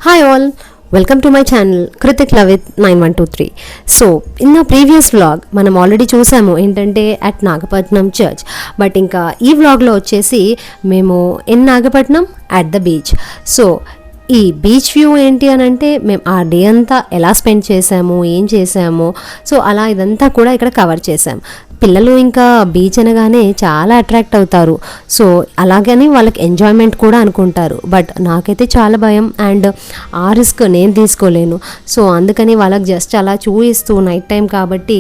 Hi all, welcome to my channel Kritik Lavit 9123. So in the previous vlog మనం already చూసాము ఏంటంటే at Nagapattinam church. But ఇంకా ఈ వ్లాగ్లో వచ్చేసి మేము in Nagapattinam at the beach. So ఈ బీచ్ వ్యూ ఏంటి అని అంటే మేము ఆ డే అంతా ఎలా స్పెండ్ చేసాము, ఏం చేసాము, సో అలా ఇదంతా కూడా ఇక్కడ కవర్ చేసాం. పిల్లలు ఇంకా బీచ్ అనగానే చాలా అట్రాక్ట్ అవుతారు. సో అలాగని వాళ్ళకి ఎంజాయ్మెంట్ కూడా అనుకుంటారు. బట్ నాకైతే చాలా భయం అండ్ ఆ రిస్క్ నేను తీసుకోలేను. సో అందుకని వాళ్ళకి జస్ట్ అలా చూపిస్తూ నైట్ టైం కాబట్టి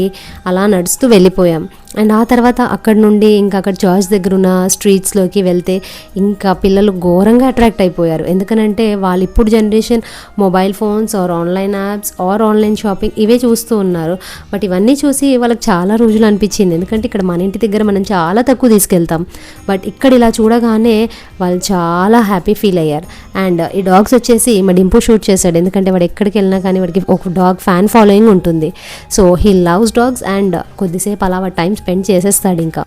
అలా నడుస్తూ వెళ్ళిపోయాం. అండ్ ఆ తర్వాత అక్కడ నుండి ఇంకా అక్కడ చర్చ్ దగ్గర ఉన్న స్ట్రీట్స్లోకి వెళ్తే ఇంకా పిల్లలు ఘోరంగా అట్రాక్ట్ అయిపోయారు. ఎందుకనంటే వాళ్ళు ఇప్పుడు generation mobile phones or online apps or online shopping ఇవే చూస్తూ ఉన్నారు. బట్ ఇవన్నీ చూసి వాళ్ళకి చాలా రోజులు అనిపించింది. ఎందుకంటే ఇక్కడ మన ఇంటి దగ్గర మనం చాలా తక్కువ తీసుకెళ్తాం. బట్ ఇక్కడ ఇలా చూడగానే వాళ్ళు చాలా హ్యాపీ ఫీల్ అయ్యారు. అండ్ ఈ డాగ్స్ వచ్చేసి మా డింపు షూట్ చేశాడు. ఎందుకంటే వాడు ఎక్కడికి వెళ్ళినా కానీ వాడికి ఒక డాగ్ ఫ్యాన్ ఫాలోయింగ్ ఉంటుంది. So he loves dogs and కొద్దిసేపు అలా వాడు టైం స్పెండ్ చేసేస్తాడు. ఇంకా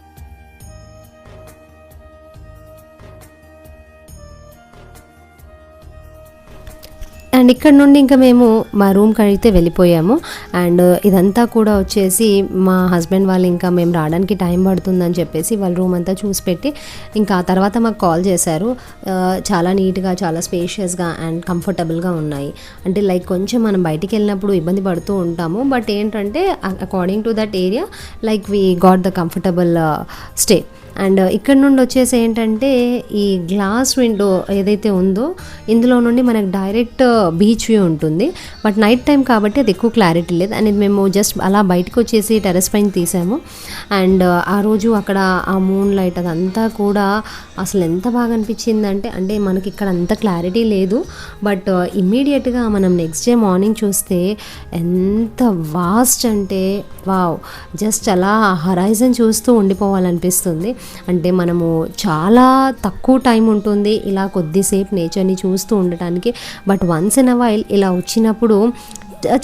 అండ్ ఇక్కడ నుండి ఇంకా మేము మా రూమ్కి అయితే వెళ్ళిపోయాము. అండ్ ఇదంతా కూడా వచ్చేసి మా హస్బెండ్ వాళ్ళు ఇంకా మేము రావడానికి టైం పడుతుందని చెప్పేసి వాళ్ళ రూమ్ అంతా చూసి పెట్టి ఇంకా ఆ తర్వాత మాకు కాల్ చేశారు. చాలా నీట్గా, చాలా స్పేషియస్గా అండ్ కంఫర్టబుల్గా ఉన్నాయి. అంటే లైక్ కొంచెం మనం బయటికి వెళ్ళినప్పుడు ఇబ్బంది పడుతూ ఉంటాము. బట్ ఏంటంటే according to that area like we got the comfortable stay. And ఇక్కడ నుండి వచ్చేసి ఏంటంటే ఈ గ్లాస్ విండో ఏదైతే ఉందో ఇందులో నుండి మనకు డైరెక్ట్ బీచ్ వ్యూ ఉంటుంది. బట్ నైట్ టైం కాబట్టి అది ఎక్కువ క్లారిటీ లేదు. అండ్ ఇది మేము జస్ట్ అలా బయటకు వచ్చేసి టెర్రస్ పైన తీసాము. అండ్ ఆ రోజు అక్కడ ఆ మూన్ లైట్ అదంతా కూడా అసలు ఎంత బాగా అనిపించిందంటే, అంటే మనకి ఇక్కడ అంత క్లారిటీ లేదు. బట్ ఇమ్మీడియట్గా మనం నెక్స్ట్ డే మార్నింగ్ చూస్తే ఎంత వాస్ట్ అంటే వావ్, జస్ట్ అలా హరైజన్ చూస్తూ ఉండిపోవాలనిపిస్తుంది. అంటే మనము చాలా తక్కువ టైం ఉంటుంది ఇలా కొద్దిసేపు నేచర్ని చూస్తూ ఉండటానికి. But once in a while ఇలా వచ్చినప్పుడు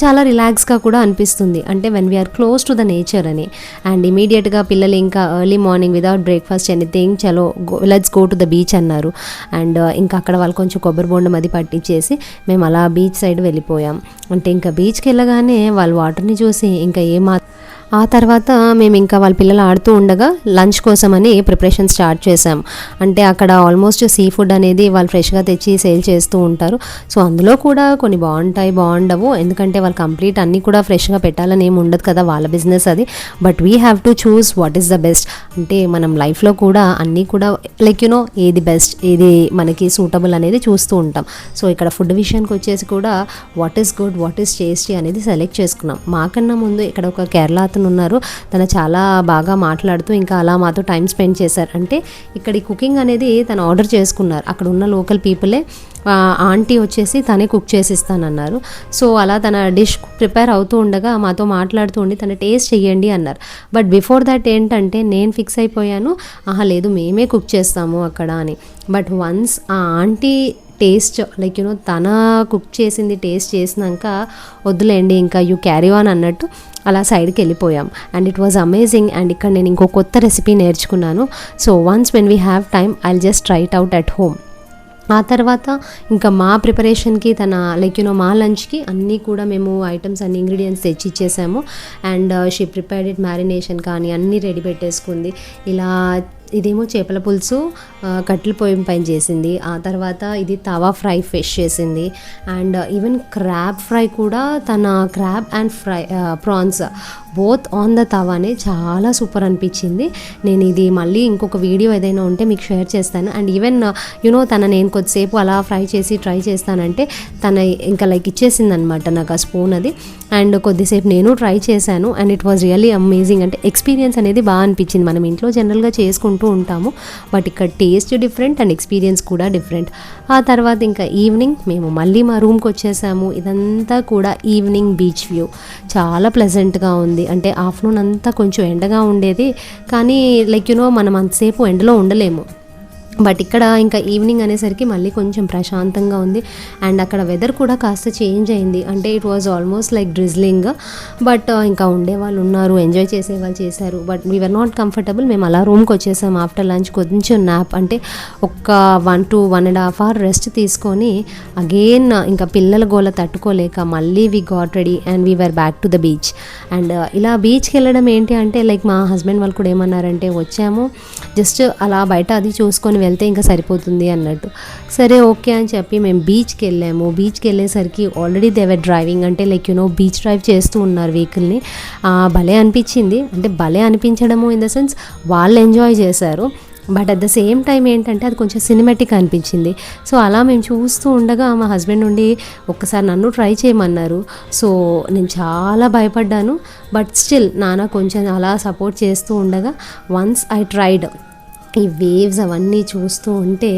చాలా రిలాక్స్గా కూడా అనిపిస్తుంది. అంటే when we are close to the nature అని. అండ్ ఇమీడియట్గా పిల్లలు ఇంకా early morning without breakfast anything చలో let's go to the beach అన్నారు. అండ్ ఇంకా అక్కడ వాళ్ళు కొంచెం కొబ్బరి బొండం అది పట్టించేసి మేము అలా బీచ్ సైడ్ వెళ్ళిపోయాం. అంటే ఇంకా బీచ్కి వెళ్ళగానే వాళ్ళు వాటర్ని చూసి ఇంకా ఆ తర్వాత మేము ఇంకా వాళ్ళ పిల్లలు ఆడుతూ ఉండగా లంచ్ కోసమని ప్రిపరేషన్ స్టార్ట్ చేసాం. అంటే అక్కడ ఆల్మోస్ట్ సీ ఫుడ్ అనేది వాళ్ళు ఫ్రెష్గా తెచ్చి సేల్ చేస్తూ ఉంటారు. సో అందులో కూడా కొన్ని బాగుంటాయి, బాగుండవు. ఎందుకంటే వాళ్ళు కంప్లీట్ అన్నీ కూడా ఫ్రెష్గా పెట్టాలని ఏమి ఉండదు కదా, వాళ్ళ బిజినెస్ అది. But we have to choose what is the best. అంటే మనం లైఫ్లో కూడా అన్నీ కూడా లైక్ ఏది బెస్ట్, ఏది మనకి సూటబుల్ అనేది చూస్తూ ఉంటాం. సో ఇక్కడ ఫుడ్ విషయానికి వచ్చేసి కూడా what is good, what is tasty అనేది సెలెక్ట్ చేసుకున్నాం. మాకన్నా ముందు ఇక్కడ ఒక కేరళ ఉన్నారు, తను చాలా బాగా మాట్లాడుతూ ఇంకా అలా మాతో టైం స్పెండ్ చేశారు. అంటే ఇక్కడ ఈ కుకింగ్ అనేది తను ఆర్డర్ చేసుకున్నారు. అక్కడ ఉన్న లోకల్ పీపులే ఆంటీ వచ్చేసి తనే కుక్ చేసి ఇస్తానన్నారు. సో అలా తన డిష్ ప్రిపేర్ అవుతూ ఉండగా మాతో మాట్లాడుతూ ఉండి తన టేస్ట్ చెయ్యండి అన్నారు. బట్ బిఫోర్ దట్ ఏంటంటే నేను ఫిక్స్ అయిపోయాను, లేదు మేమే కుక్ చేస్తాము అక్కడ అని. బట్ వన్స్ ఆ ఆంటీ టేస్ట్ లైక్ తన కుక్ చేసింది టేస్ట్ చేసినాక వద్దులేండి ఇంకా యూ క్యారీ ఆన్ అన్నట్టు అలా సైడ్కి వెళ్ళిపోయాం. And it was amazing. And ఇక్కడ నేను ఇంకో కొత్త రెసిపీ నేర్చుకున్నాను. So once when we have time I'll just try it out at home. ఆ తర్వాత ఇంకా మా ప్రిపరేషన్కి తన లైక్ మా లంచ్కి అన్నీ కూడా మేము ఐటమ్స్ అన్ని ఇంగ్రీడియంట్స్ తెచ్చి ఇచ్చేసాము. And she prepared it, marination కానీ అన్నీ రెడీ పెట్టేసుకుంది. ఇలా ఇదేమో చేపల పులుసు కట్టెల పొయ్యి పైన చేసింది. ఆ తర్వాత ఇది తవా ఫ్రై ఫిష్ చేసింది. అండ్ ఈవెన్ క్రాబ్ ఫ్రై కూడా తన crab and fry prawns both on the తవానే చాలా సూపర్ అనిపించింది. నేను ఇది మళ్ళీ ఇంకొక వీడియో ఏదైనా ఉంటే మీకు షేర్ చేస్తాను. అండ్ ఈవెన్ నేను కొద్దిసేపు అలా ఫ్రై చేసి ట్రై చేస్తానంటే తన ఇంకా లైక్ ఇచ్చేసింది అనమాట నాకు ఆ స్పూన్ అది. అండ్ కొద్దిసేపు నేను ట్రై చేశాను and it was really amazing. అంటే ఎక్స్పీరియన్స్ అనేది బాగా అనిపించింది. మనం ఇంట్లో జనరల్గా చేసుకుంటూ ఉంటాము, బట్ ఇక్కడ టేస్ట్ డిఫరెంట్ అండ్ ఎక్స్పీరియన్స్ కూడా డిఫరెంట్. ఆ తర్వాత ఇంకా ఈవినింగ్ మేము మళ్ళీ మా రూమ్కి వచ్చేసాము. ఇదంతా కూడా ఈవినింగ్ బీచ్ వ్యూ చాలా ప్లెజెంట్గా ఉంది. అంటే ఆఫ్టర్నూన్ అంతా కొంచెం ఎండగా ఉండేది, కానీ లైక్ మనం అంతసేపు ఎండలో ఉండలేము. బట్ ఇక్కడ ఇంకా ఈవినింగ్ అనేసరికి మళ్ళీ కొంచెం ప్రశాంతంగా ఉంది. అండ్ అక్కడ వెదర్ కూడా కాస్త చేంజ్ అయింది. అంటే it was almost like drizzling. But ఇంకా ఉండేవాళ్ళు ఉన్నారు, ఎంజాయ్ చేసేవాళ్ళు చేశారు. But we are not comfortable. మేము అలా రూమ్కి వచ్చేసాం ఆఫ్టర్ లంచ్. కొంచెం న్యాప్ అంటే ఒక 1 to 1.5 hour రెస్ట్ తీసుకొని అగైన్ ఇంకా పిల్లల గోల తట్టుకోలేక మళ్ళీ we got ready and we were back to the beach. And ఇలా బీచ్కి వెళ్ళడం ఏంటి అంటే లైక్ మా హస్బెండ్ వాళ్ళు కూడా ఏమన్నారంటే, వచ్చాము జస్ట్ అలా బయట అది చూసుకొని వెళ్తే ఇంకా సరిపోతుంది అన్నట్టు. సరే ఓకే అని చెప్పి మేము బీచ్కి వెళ్ళాము. బీచ్కి వెళ్ళేసరికి ఆల్రెడీ దేవర్ డ్రైవింగ్, అంటే లైక్ బీచ్ డ్రైవ్ చేస్తూ ఉన్నారు వెహికల్ని. భలే అనిపించింది. అంటే భలే అనిపించడము ఇన్ ద సెన్స్ వాళ్ళు ఎంజాయ్ చేశారు. But at the same time ఏంటంటే అది కొంచెం సినిమాటిక్ అనిపించింది. సో అలా మేము చూస్తూ ఉండగా మా హస్బెండ్ నుండి ఒక్కసారి నన్ను ట్రై చేయమన్నారు. సో నేను చాలా భయపడ్డాను. బట్ స్టిల్ నాన్న కొంచెం అలా సపోర్ట్ చేస్తూ ఉండగా వన్స్ ఐ ట్రైడ్. ఈ వేవ్స్ అవన్నీ చూస్తూ ఉంటే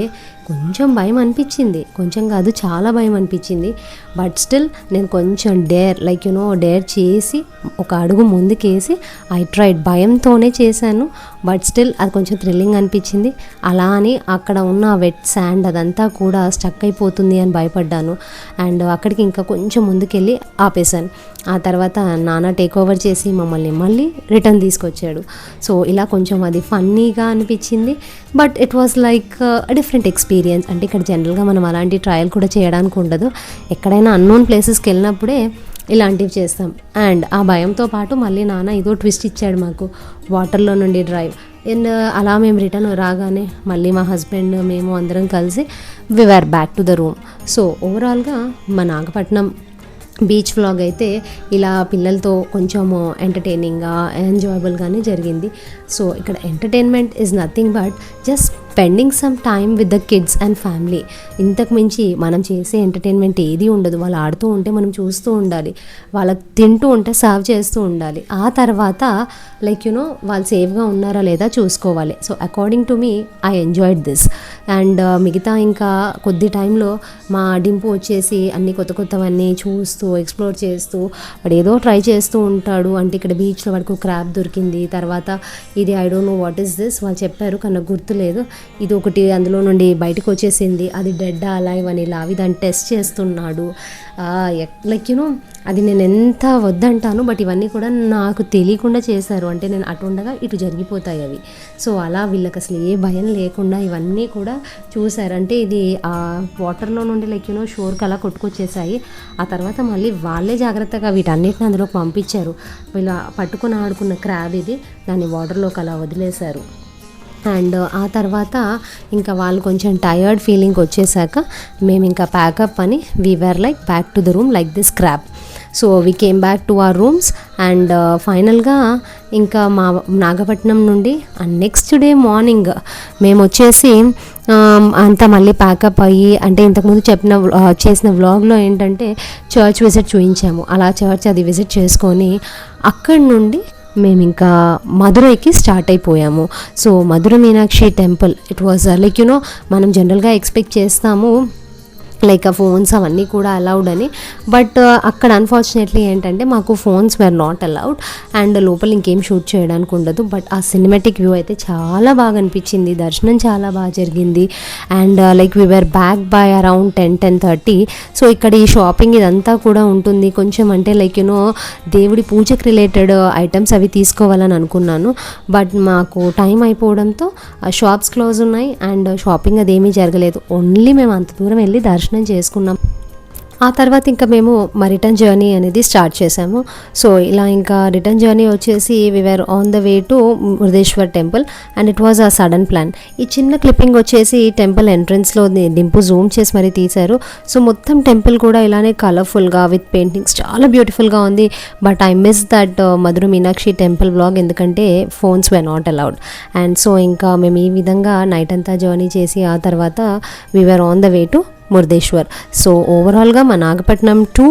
కొంచెం భయం అనిపించింది. కొంచెం కాదు, చాలా భయం అనిపించింది. బట్ స్టిల్ నేను కొంచెం డేర్ చేసి ఒక అడుగు ముందుకేసి ఐ ట్రైడ్. భయంతోనే చేశాను. బట్ స్టిల్ అది కొంచెం థ్రిల్లింగ్ అనిపించింది. అలా అని అక్కడ ఉన్న వెట్ శాండ్ అదంతా కూడా స్టక్ అయిపోతుంది అని భయపడ్డాను. అండ్ అక్కడికి ఇంకా కొంచెం ముందుకెళ్ళి ఆపేశాను. ఆ తర్వాత నాన్న టేక్ ఓవర్ చేసి మమ్మల్ని మళ్ళీ రిటర్న్ తీసుకొచ్చాడు. సో ఇలా కొంచెం అది ఫన్నీగా అనిపించింది. But it was like different experience. అంటే ఇక్కడ జనరల్గా మనం అలాంటి ట్రయల్ కూడా చేయడానికి ఉండదు. ఎక్కడైనా అన్నోన్ ప్లేసెస్కి వెళ్ళినప్పుడే ఇలాంటివి చేస్తాం. అండ్ ఆ భయంతో పాటు మళ్ళీ నాన్న ఇదో ట్విస్ట్ ఇచ్చాడు మాకు, వాటర్లో నుండి డ్రైవ్. అండ్ అలా మేము రిటర్న్ రాగానే మళ్ళీ మా హస్బెండ్ మేము అందరం కలిసి we were back to the room. So ఓవరాల్గా మా నాగపట్నం బీచ్ వ్లాగ్ అయితే ఇలా పిల్లలతో కొంచెము ఎంటర్టైనింగ్గా ఎంజాయబుల్గానే జరిగింది. సో ఇక్కడ entertainment is nothing but just spending some time with the kids and family. ఇంతకు మించి మనం చేసే ఎంటర్టైన్మెంట్ ఏది ఉండదు. వాళ్ళు ఆడుతూ ఉంటే మనం చూస్తూ ఉండాలి, వాళ్ళకి తింటూ ఉంటే సర్వ్ చేస్తూ ఉండాలి. ఆ తర్వాత వాళ్ళు సేఫ్గా ఉన్నారా లేదా చూసుకోవాలి. So according to me I enjoyed this. And మిగతా ఇంకా కొద్ది టైంలో మా డింపు వచ్చేసి అన్ని కొత్తవన్నీ చూస్తూ ఎక్స్ప్లోర్ చేస్తూ వాడు ఏదో ట్రై చేస్తూ ఉంటాడు. అంటే ఇక్కడ బీచ్లో వాడికి క్రాబ్ దొరికింది. తర్వాత ఇది I don't know what is this వాళ్ళు చెప్పారు కానీ నాకు గుర్తులేదు. ఇది ఒకటి అందులో నుండి బయటకు వచ్చేసింది. అది డెడ్డా అలైవ్ అని ఇలా అవి దాన్ని టెస్ట్ చేస్తున్నాడు. అది నేను ఎంత వద్దంటాను. బట్ ఇవన్నీ కూడా నాకు తెలియకుండా చేశారు. అంటే నేను అటు ఉండగా ఇటు జరిగిపోతాయి అవి. సో అలా వీళ్ళకి అసలు ఏ భయం లేకుండా ఇవన్నీ కూడా చూశారు. అంటే ఇది ఆ వాటర్లో నుండి షోర్కి అలా కొట్టుకొచ్చేసాయి. ఆ తర్వాత మళ్ళీ వాళ్ళే జాగ్రత్తగా వీటన్నిటిని అందులోకి పంపించారు. వీళ్ళు పట్టుకుని ఆడుకున్న క్రాబ్ ఇది, దాన్ని వాటర్లోకి అలా వదిలేశారు. అండ్ ఆ తర్వాత ఇంకా వాళ్ళు కొంచెం టయర్డ్ ఫీలింగ్ వచ్చేసాక మేము ఇంకా ప్యాకప్ అని we were like back to the room like this crab. So we came back to our rooms. And ఫైనల్గా ఇంకా మా నాగపట్నం నుండి నెక్స్ట్ డే మార్నింగ్ మేము వచ్చేసి అంతా మళ్ళీ ప్యాకప్ అయ్యి, అంటే ఇంతకుముందు చేసిన వ్లాగ్లో ఏంటంటే చర్చ్ విజిట్ చూపించాము. అలా చర్చ్ అది విజిట్ చేసుకొని అక్కడి నుండి మేము ఇంకా మధురైకి స్టార్ట్ అయిపోయాము. So Madurai Meenakshi temple it was మనం జనరల్గా ఎక్స్పెక్ట్ చేస్తాము లైక్ ఆ ఫోన్స్ అవన్నీ కూడా అలౌడ్ అని. బట్ అక్కడ అన్ఫార్చునేట్లీ ఏంటంటే మాకు phones were not allowed. And లోపల ఇంకేం షూట్ చేయడానికి ఉండదు. బట్ ఆ సినిమాటిక్ వ్యూ అయితే చాలా బాగా అనిపించింది. దర్శనం చాలా బాగా జరిగింది. And we were back by around 10-10:30. So ఇక్కడ ఈ షాపింగ్ ఇదంతా కూడా ఉంటుంది. కొంచెం అంటే దేవుడి పూజకి రిలేటెడ్ ఐటమ్స్ అవి తీసుకోవాలని అనుకున్నాను. బట్ మాకు టైం అయిపోవడంతో షాప్స్ క్లోజ్ ఉన్నాయి అండ్ షాపింగ్ అదేమీ జరగలేదు. ఓన్లీ మేము అంత దూరం వెళ్ళి దర్శనం చేసుకున్నాం. ఆ తర్వాత ఇంకా మేము మా రిటర్న్ జర్నీ అనేది స్టార్ట్ చేసాము. సో ఇలా ఇంకా రిటర్న్ జర్నీ వచ్చేసి we were on the way to Murudeshwar temple and it was a sudden plan. ఈ చిన్న క్లిప్పింగ్ వచ్చేసి టెంపుల్ ఎంట్రన్స్లో డింపు జూమ్ చేసి మరీ తీశారు. సో మొత్తం టెంపుల్ కూడా ఇలానే కలర్ఫుల్గా విత్ పెయింటింగ్స్ చాలా బ్యూటిఫుల్గా ఉంది. But I miss that Madurai Meenakshi temple vlog, ఎందుకంటే phones were not allowed. And so ఇంకా మేము ఈ విధంగా నైట్ అంతా జర్నీ చేసి ఆ తర్వాత we were on the way to Murudeshwar. So ఓవరాల్గా మా Nagapattinam to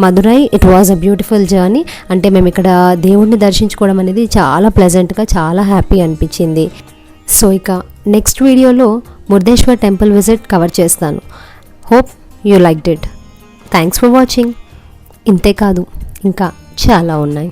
Madurai it was a beautiful journey. అంటే మేము ఇక్కడ దేవుడిని దర్శించుకోవడం అనేది చాలా ప్లెజెంట్గా, చాలా హ్యాపీ అనిపించింది. సో ఇక నెక్స్ట్ వీడియోలో మురుదేశ్వర్ టెంపుల్ విజిట్ కవర్ చేస్తాను. Hope you liked it. Thanks for watching. ఇంతే కాదు ఇంకా చాలా ఉన్నాయి.